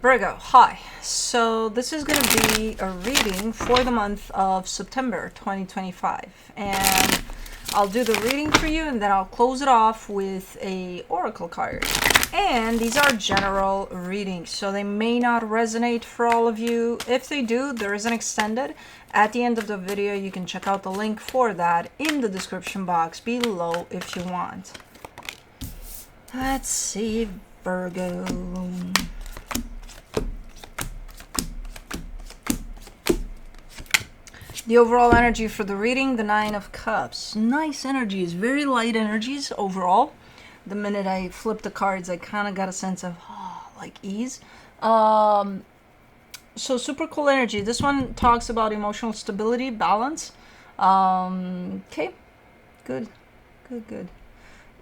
Virgo, hi. So this is going to be a reading for the month of September 2025. And I'll do the reading for you and then I'll close it off with a oracle card. And these are general readings, so they may not resonate for all of you. If they do, there is an extended. At the end of the video, you can check out the link for that in the description box below if you want. Let's see, Virgo. The overall energy for the reading, the Nine of Cups. Nice energies, very light energies overall. The minute I flipped the cards, I kind of got a sense of, like ease. So super cool energy. This one talks about emotional stability, balance. Okay, good.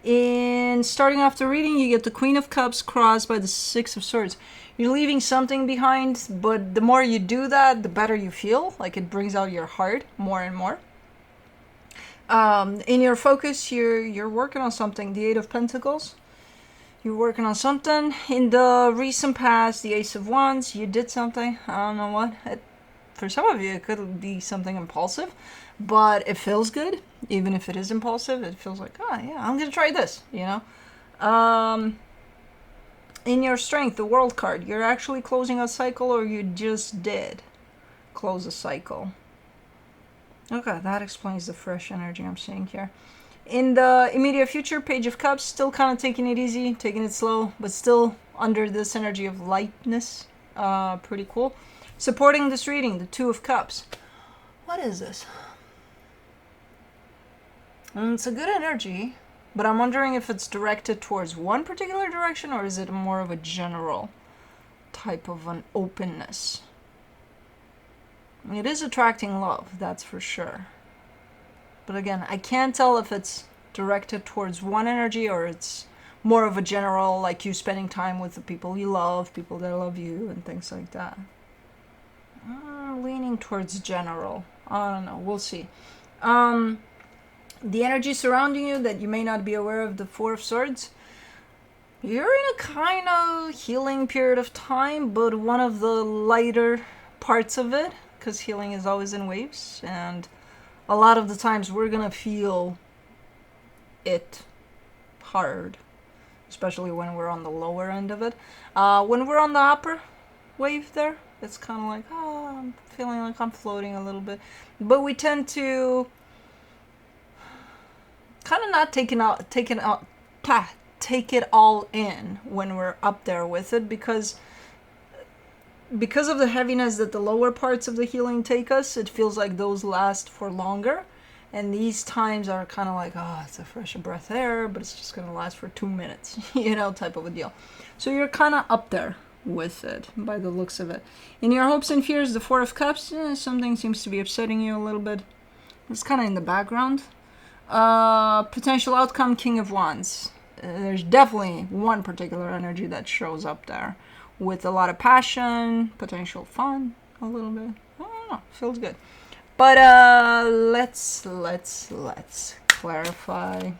In starting off the reading, you get the Queen of Cups crossed by the Six of Swords. You're leaving something behind, but the more you do that, the better you feel. Like it brings out your heart more and more. In your focus, you're working on something. The Eight of Pentacles. You're working on something. In the recent past, the Ace of Wands, you did something. I don't know what. For some of you, it could be something impulsive, but it feels good. Even if it is impulsive, it feels like, oh yeah, I'm going to try this, you know. In your strength, the World card, you're actually closing a cycle or you just did close a cycle. Okay, that explains the fresh energy I'm seeing here. In the immediate future, Page of Cups, still kind of taking it easy, taking it slow, but still under this energy of lightness. Pretty cool. Supporting this reading, the Two of Cups. What is this? It's a good energy, but I'm wondering if it's directed towards one particular direction or is it more of a general type of an openness? It is attracting love, that's for sure. But again, I can't tell if it's directed towards one energy or it's more of a general, like you spending time with the people you love, people that love you, and things like that. I'm leaning towards general. I don't know, we'll see. The energy surrounding you that you may not be aware of, the Four of Swords. You're in a kind of healing period of time, but one of the lighter parts of it, because healing is always in waves, and a lot of the times we're gonna feel it hard, especially when we're on the lower end of it. When we're on the upper wave there, it's kind of like, oh, I'm feeling like I'm floating a little bit, but we tend to kind of not take it all in when we're up there with it, because of the heaviness that the lower parts of the healing take us, it feels like those last for longer. And these times are kind of like, oh, it's a fresh breath of air, but it's just going to last for 2 minutes, you know, type of a deal. So you're kind of up there with it by the looks of it. In your hopes and fears, the Four of Cups, something seems to be upsetting you a little bit. It's kind of in the background. Potential outcome, King of Wands. There's definitely one particular energy that shows up there with a lot of passion, potential fun, a little bit. I don't know, feels good. But let's clarify.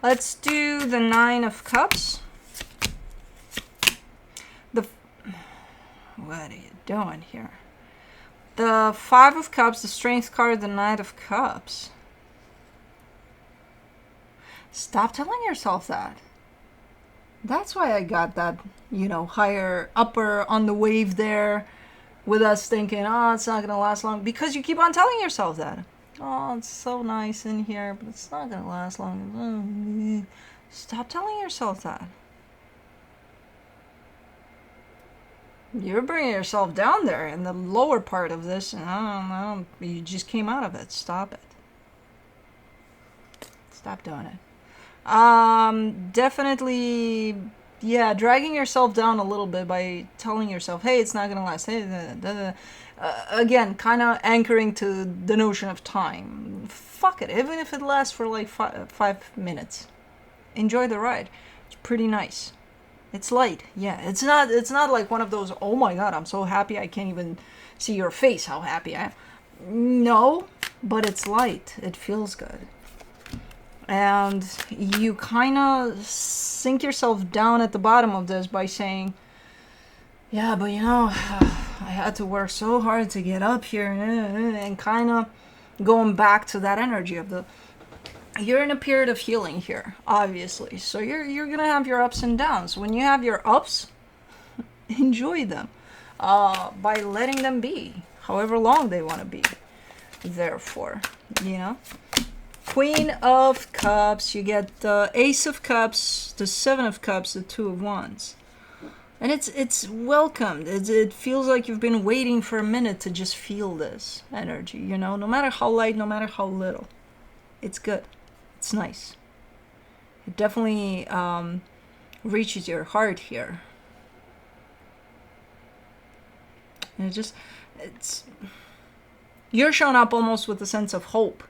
Let's do the Nine of Cups. What are you doing here? The Five of Cups, the Strength card, the Knight of Cups. Stop telling yourself that. That's why I got that, higher, upper on the wave there with us thinking, oh, it's not going to last long. Because you keep on telling yourself that. Oh, it's so nice in here, but it's not going to last long. Stop telling yourself that. You're bringing yourself down there in the lower part of this, and I don't know, you just came out of it. Stop it. Stop doing it. Definitely, yeah, dragging yourself down a little bit by telling yourself, hey, it's not gonna last. Hey, again, kind of anchoring to the notion of time. Fuck it, even if it lasts for like 5 minutes. Enjoy the ride. It's pretty nice. It's light, yeah. It's not like one of those, oh my god, I'm so happy I can't even see your face how happy I am. No, but it's light. It feels good. And you kind of sink yourself down at the bottom of this by saying, Yeah, but you know, I had to work so hard to get up here and kind of going back to that energy of the. You're in a period of healing here, obviously. So you're gonna have your ups and downs. When you have your ups, enjoy them, by letting them be, however long they want to be. Therefore, you know. Queen of Cups, you get the Ace of Cups, the Seven of Cups, the Two of Wands. And it's welcomed. It feels like you've been waiting for a minute to just feel this energy, you know, no matter how light, no matter how little. It's good. It's nice. It definitely reaches your heart here. And it's, you're showing up almost with a sense of hope.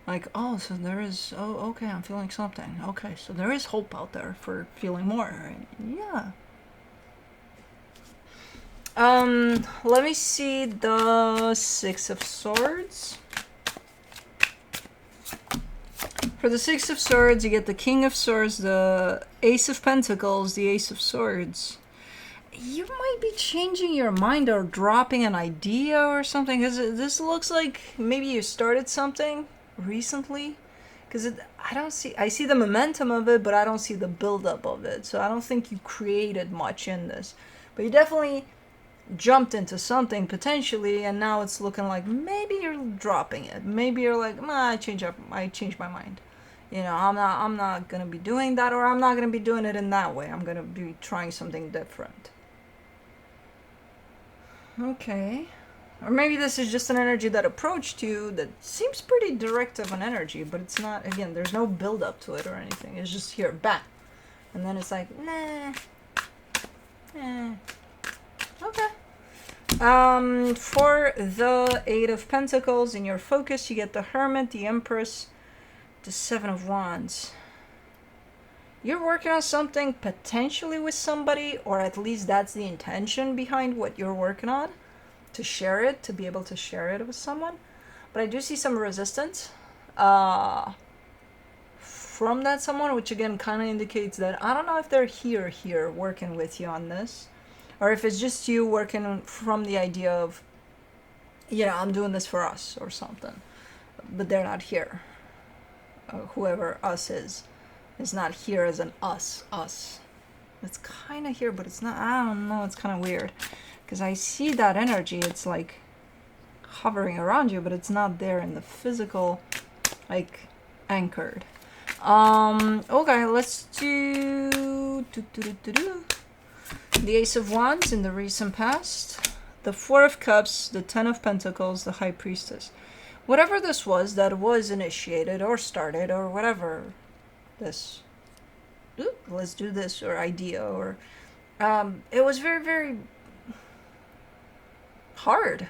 Like, oh, so there is, oh, okay, I'm feeling something. Okay, so there is hope out there for feeling more. Right? Yeah. Let me see the Six of Swords. For the Six of Swords, you get the King of Swords, the Ace of Pentacles, the Ace of Swords. You might be changing your mind or dropping an idea or something, because this looks like maybe you started something recently. Because I see the momentum of it, but I don't see the buildup of it. So I don't think you created much in this. But you definitely jumped into something potentially, and now it's looking like maybe you're dropping it. Maybe you're like, I changed my mind. You know, I'm not gonna be doing that, or I'm not gonna be doing it in that way. I'm gonna be trying something different. Okay. Or maybe this is just an energy that approached you that seems pretty direct of an energy, but it's not. Again, there's no build up to it or anything. It's just here, bam, and then it's like, nah. Okay. For the Eight of Pentacles, in your focus, you get the Hermit, the Empress, the Seven of Wands. You're working on something potentially with somebody, or at least that's the intention behind what you're working on, to share it, to be able to share it with someone. But I do see some resistance from that someone, which again kind of indicates that I don't know if they're here working with you on this, or if it's just you working from the idea of, you know, I'm doing this for us or something, but they're not here. Whoever us is not here as an us. It's kind of here, but it's not. I don't know. It's kind of weird because I see that energy. It's like hovering around you, but it's not there in the physical, like anchored. Okay, let's do the Ace of Wands in the recent past, the Four of Cups, the Ten of Pentacles, the High Priestess. Whatever this was that was initiated or started or whatever this, let's do this, or idea, or it was very, very hard.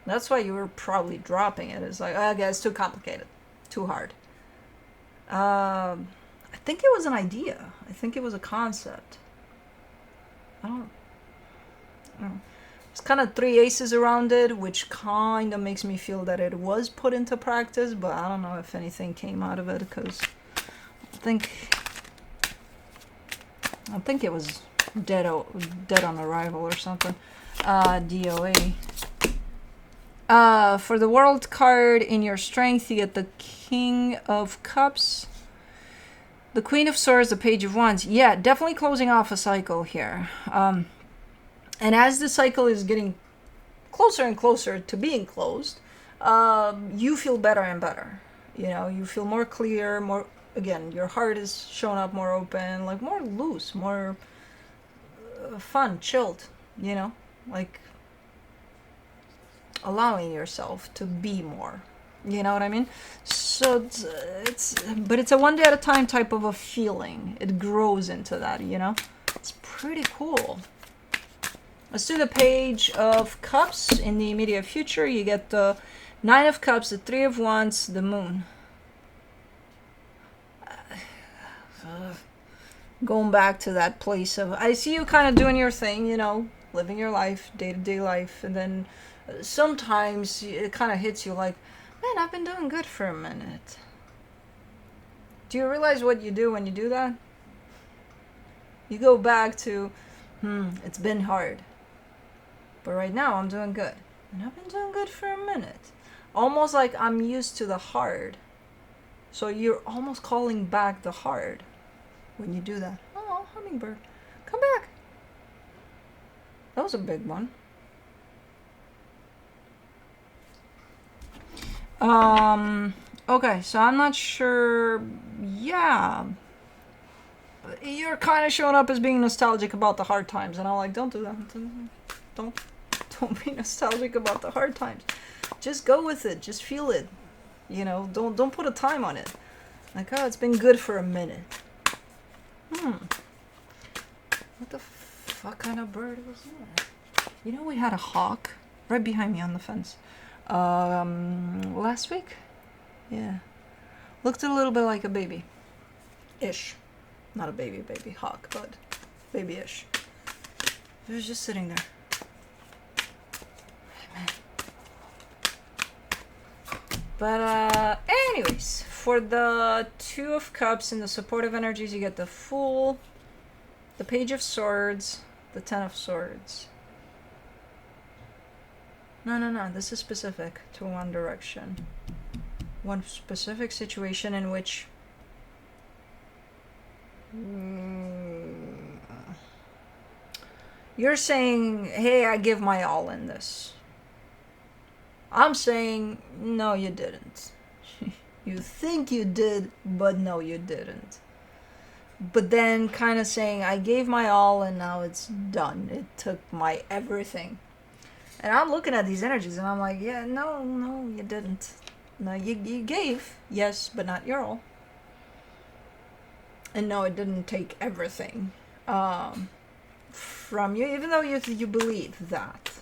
That's why you were probably dropping it. It's like, okay, it's too complicated, too hard. I think it was an idea. I think it was a concept. I don't know. It's kind of three aces around it, which kind of makes me feel that it was put into practice, but I don't know if anything came out of it, because I think it was dead on arrival or something. DOA. For the World card in your strength, you get the King of Cups, the Queen of Swords, the Page of Wands. Yeah, definitely closing off a cycle here. And as the cycle is getting closer and closer to being closed, you feel better and better. You know, you feel more clear, more, again, your heart is showing up more open, like more loose, more fun, chilled, you know, like allowing yourself to be more. You know what I mean? So but it's a one day at a time type of a feeling. It grows into that, you know? It's pretty cool. Let's do the Page of Cups. In the immediate future, you get the Nine of Cups, the Three of Wands, the Moon. Going back to that place of, I see you kind of doing your thing, you know, living your life, day-to-day life, and then sometimes it kind of hits you like, man, I've been doing good for a minute. Do you realize what you do when you do that? You go back to It's been hard. But right now I'm doing good. And I've been doing good for a minute. Almost like I'm used to the hard. So you're almost calling back the hard when you do that. Oh, hummingbird. Come back. That was a big one. Okay, so I'm not sure. Yeah. You're kind of showing up as being nostalgic about the hard times. And I'm like, don't do that. Don't be nostalgic about the hard times. Just go with it. Just feel it. You know, don't put a time on it. Like, oh, it's been good for a minute. What the fuck kind of bird was that? You know, we had a hawk right behind me on the fence. Last week? Yeah. Looked a little bit like a baby. Ish. Not a baby hawk, but baby-ish. It was just sitting there. But anyways, for the Two of Cups and the supportive energies, you get the Fool, the Page of Swords, the Ten of Swords. No, this is specific to one direction. One specific situation in which you're saying, hey, I give my all in this. I'm saying, no, you didn't. You think you did, but no, you didn't. But then kind of saying, I gave my all and now it's done. It took my everything. And I'm looking at these energies and I'm like, yeah, no, you didn't. No, you gave, yes, but not your all. And no, it didn't take everything from you, even though you believe that.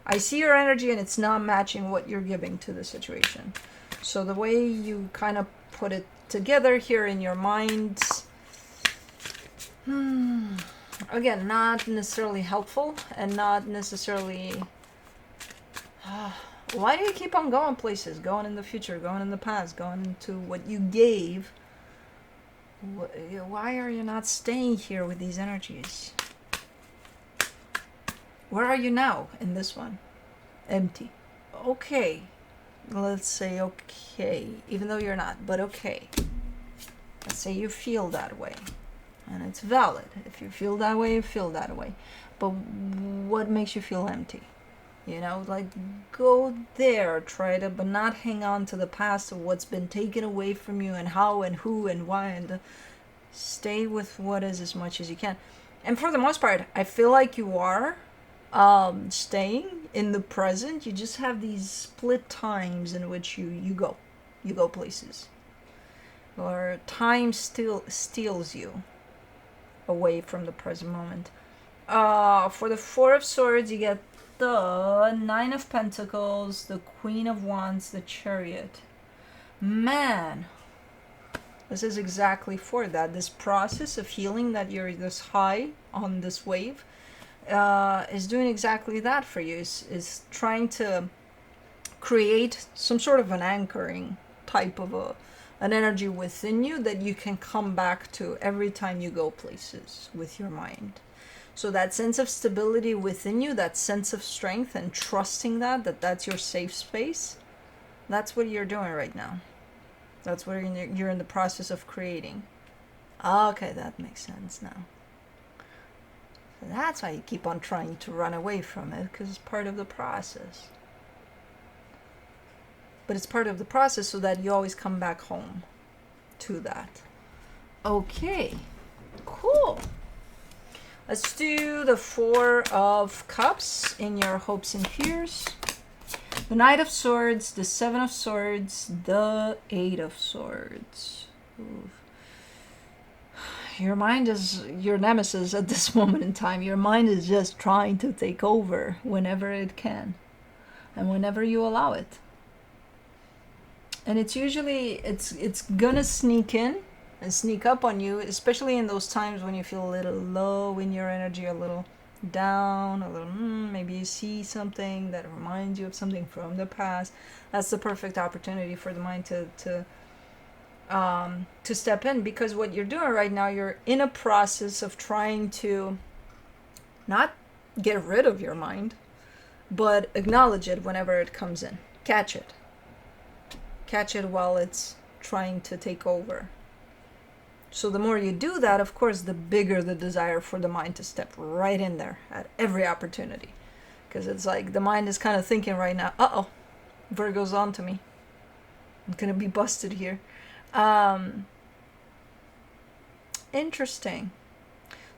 I see your energy and it's not matching what you're giving to the situation. So the way you kind of put it together here in your mind, again, not necessarily helpful and not necessarily... why do you keep on going places, going in the future, going in the past, going into what you gave? Why are you not staying here with these energies? Where are you now in this one? Empty. Okay. Let's say okay. Even though you're not, but okay. Let's say you feel that way. And it's valid. If you feel that way, you feel that way. But what makes you feel empty? You know, like, go there, try to, but not hang on to the past of what's been taken away from you and how and who and why, and stay with what is as much as you can. And for the most part, I feel like you are staying in the present. You just have these split times in which you go places, or time still steals you away from the present moment. For the Four of Swords, you get the Nine of Pentacles, the Queen of Wands, the Chariot. Man, this is exactly for that. This process of healing, that you're this high on this wave, is doing exactly that for you. Is trying to create some sort of an anchoring type of an energy within you that you can come back to every time you go places with your mind. So that sense of stability within you, that sense of strength and trusting that's your safe space, that's what you're doing right now. That's what you're in the process of creating. Okay, that makes sense now. So that's why you keep on trying to run away from it, because it's part of the process. But it's part of the process so that you always come back home to that. Okay, cool. Let's do the Four of Cups in your hopes and fears. The Knight of Swords, the Seven of Swords, the Eight of Swords. Ooh. Your mind is your nemesis at this moment in time. Your mind is just trying to take over whenever it can and whenever you allow it. And it's usually, it's gonna sneak in and sneak up on you, especially in those times when you feel a little low in your energy, a little down, a little maybe you see something that reminds you of something from the past. That's the perfect opportunity for the mind to step in, because what you're doing right now, you're in a process of trying to Not get rid of your mind, but acknowledge it whenever it comes in. Catch it. Catch it while it's trying to take over. So the more you do that, of course, the bigger the desire for the mind to step right in there at every opportunity. Because it's like the mind is kind of thinking right now, uh-oh, Virgo's on to me. I'm going to be busted here. Interesting.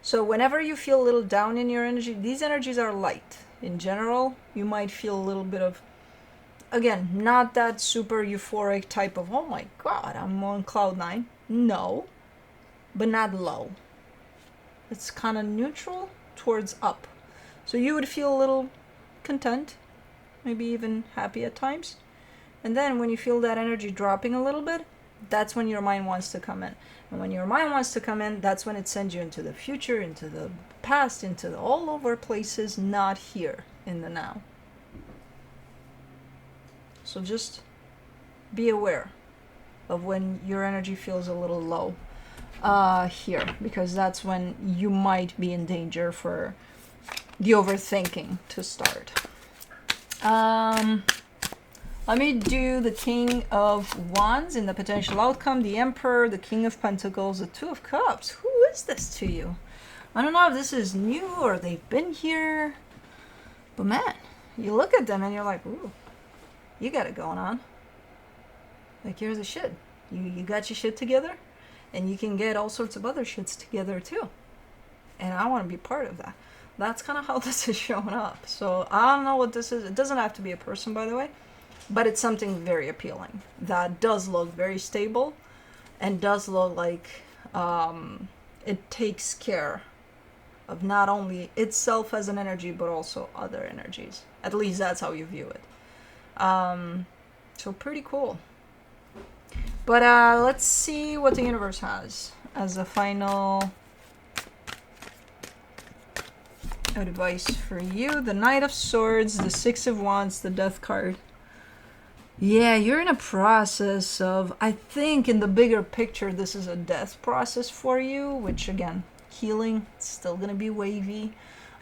So whenever you feel a little down in your energy, these energies are light. In general, you might feel a little bit of, again, not that super euphoric type of, oh my God, I'm on cloud nine. No, but not low. It's kind of neutral towards up. So you would feel a little content, maybe even happy at times. And then when you feel that energy dropping a little bit, that's when your mind wants to come in. And when your mind wants to come in, that's when it sends you into the future, into the past, into the all over places, not here in the now. So just be aware of when your energy feels a little low here, because that's when you might be in danger for the overthinking to start. Let me do the King of Wands in the potential outcome, the Emperor, the King of Pentacles, the Two of Cups. Who is this to you? I don't know if this is new or they've been here, but man, you look at them and you're like, ooh, you got it going on. Like, you're the shit. You got your shit together, and you can get all sorts of other shits together too. And I want to be part of that. That's kind of how this is showing up. So I don't know what this is. It doesn't have to be a person, by the way, but it's something very appealing that does look very stable and does look like it takes care of not only itself as an energy, but also other energies. At least that's how you view it. So pretty cool. But let's see what the universe has as a final advice for you. The Knight of Swords, the Six of Wands, the Death card. Yeah, you're in a process of, I think in the bigger picture, this is a death process for you, which again, healing, it's still going to be wavy.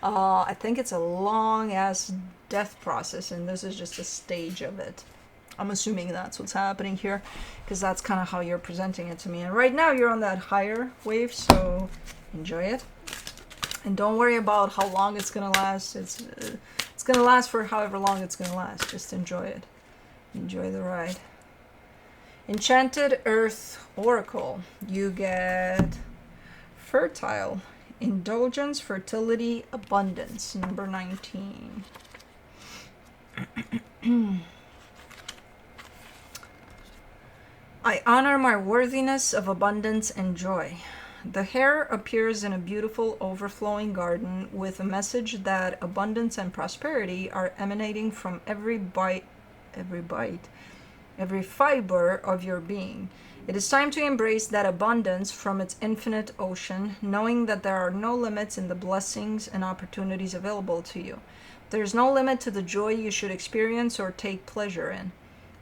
I think it's a long ass death process, and this is just a stage of it. I'm assuming that's what's happening here, because that's kind of how you're presenting it to me. And right now you're on that higher wave, so enjoy it. And don't worry about how long it's going to last. It's going to last for however long it's going to last. Just enjoy it. Enjoy the ride. Enchanted Earth Oracle. You get fertile, indulgence, fertility, abundance. Number 19. I honor my worthiness of abundance and joy. The hare appears in a beautiful overflowing garden with a message that abundance and prosperity are emanating from every fiber of your being. It is time to embrace that abundance from its infinite ocean, knowing that there are no limits in the blessings and opportunities available to you. There is no limit to the joy you should experience or take pleasure in.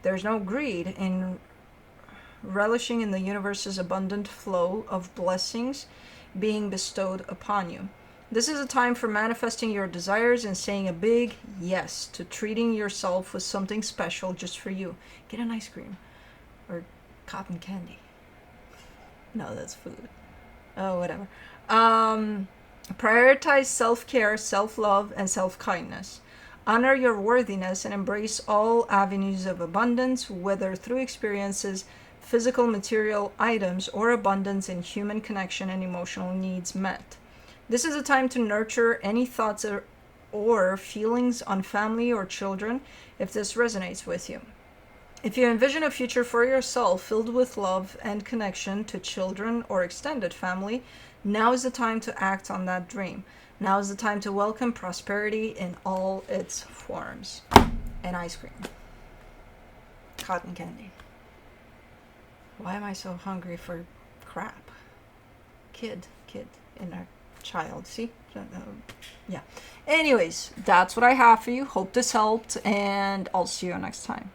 There is no greed in relishing in the universe's abundant flow of blessings being bestowed upon you. This is a time for manifesting your desires and saying a big yes to treating yourself with something special just for you. Get an ice cream or cotton candy. No, that's food. Oh, whatever. Prioritize self-care, self-love, and self-kindness. Honor your worthiness and embrace all avenues of abundance, whether through experiences, physical material items, or abundance in human connection and emotional needs met. This is a time to nurture any thoughts or feelings on family or children if this resonates with you. If you envision a future for yourself filled with love and connection to children or extended family, now is the time to act on that dream. Now is the time to welcome prosperity in all its forms. And ice cream. Cotton candy. Why am I so hungry for crap? Kid, inner child, see? Yeah. Anyways, that's what I have for you. Hope this helped, and I'll see you next time.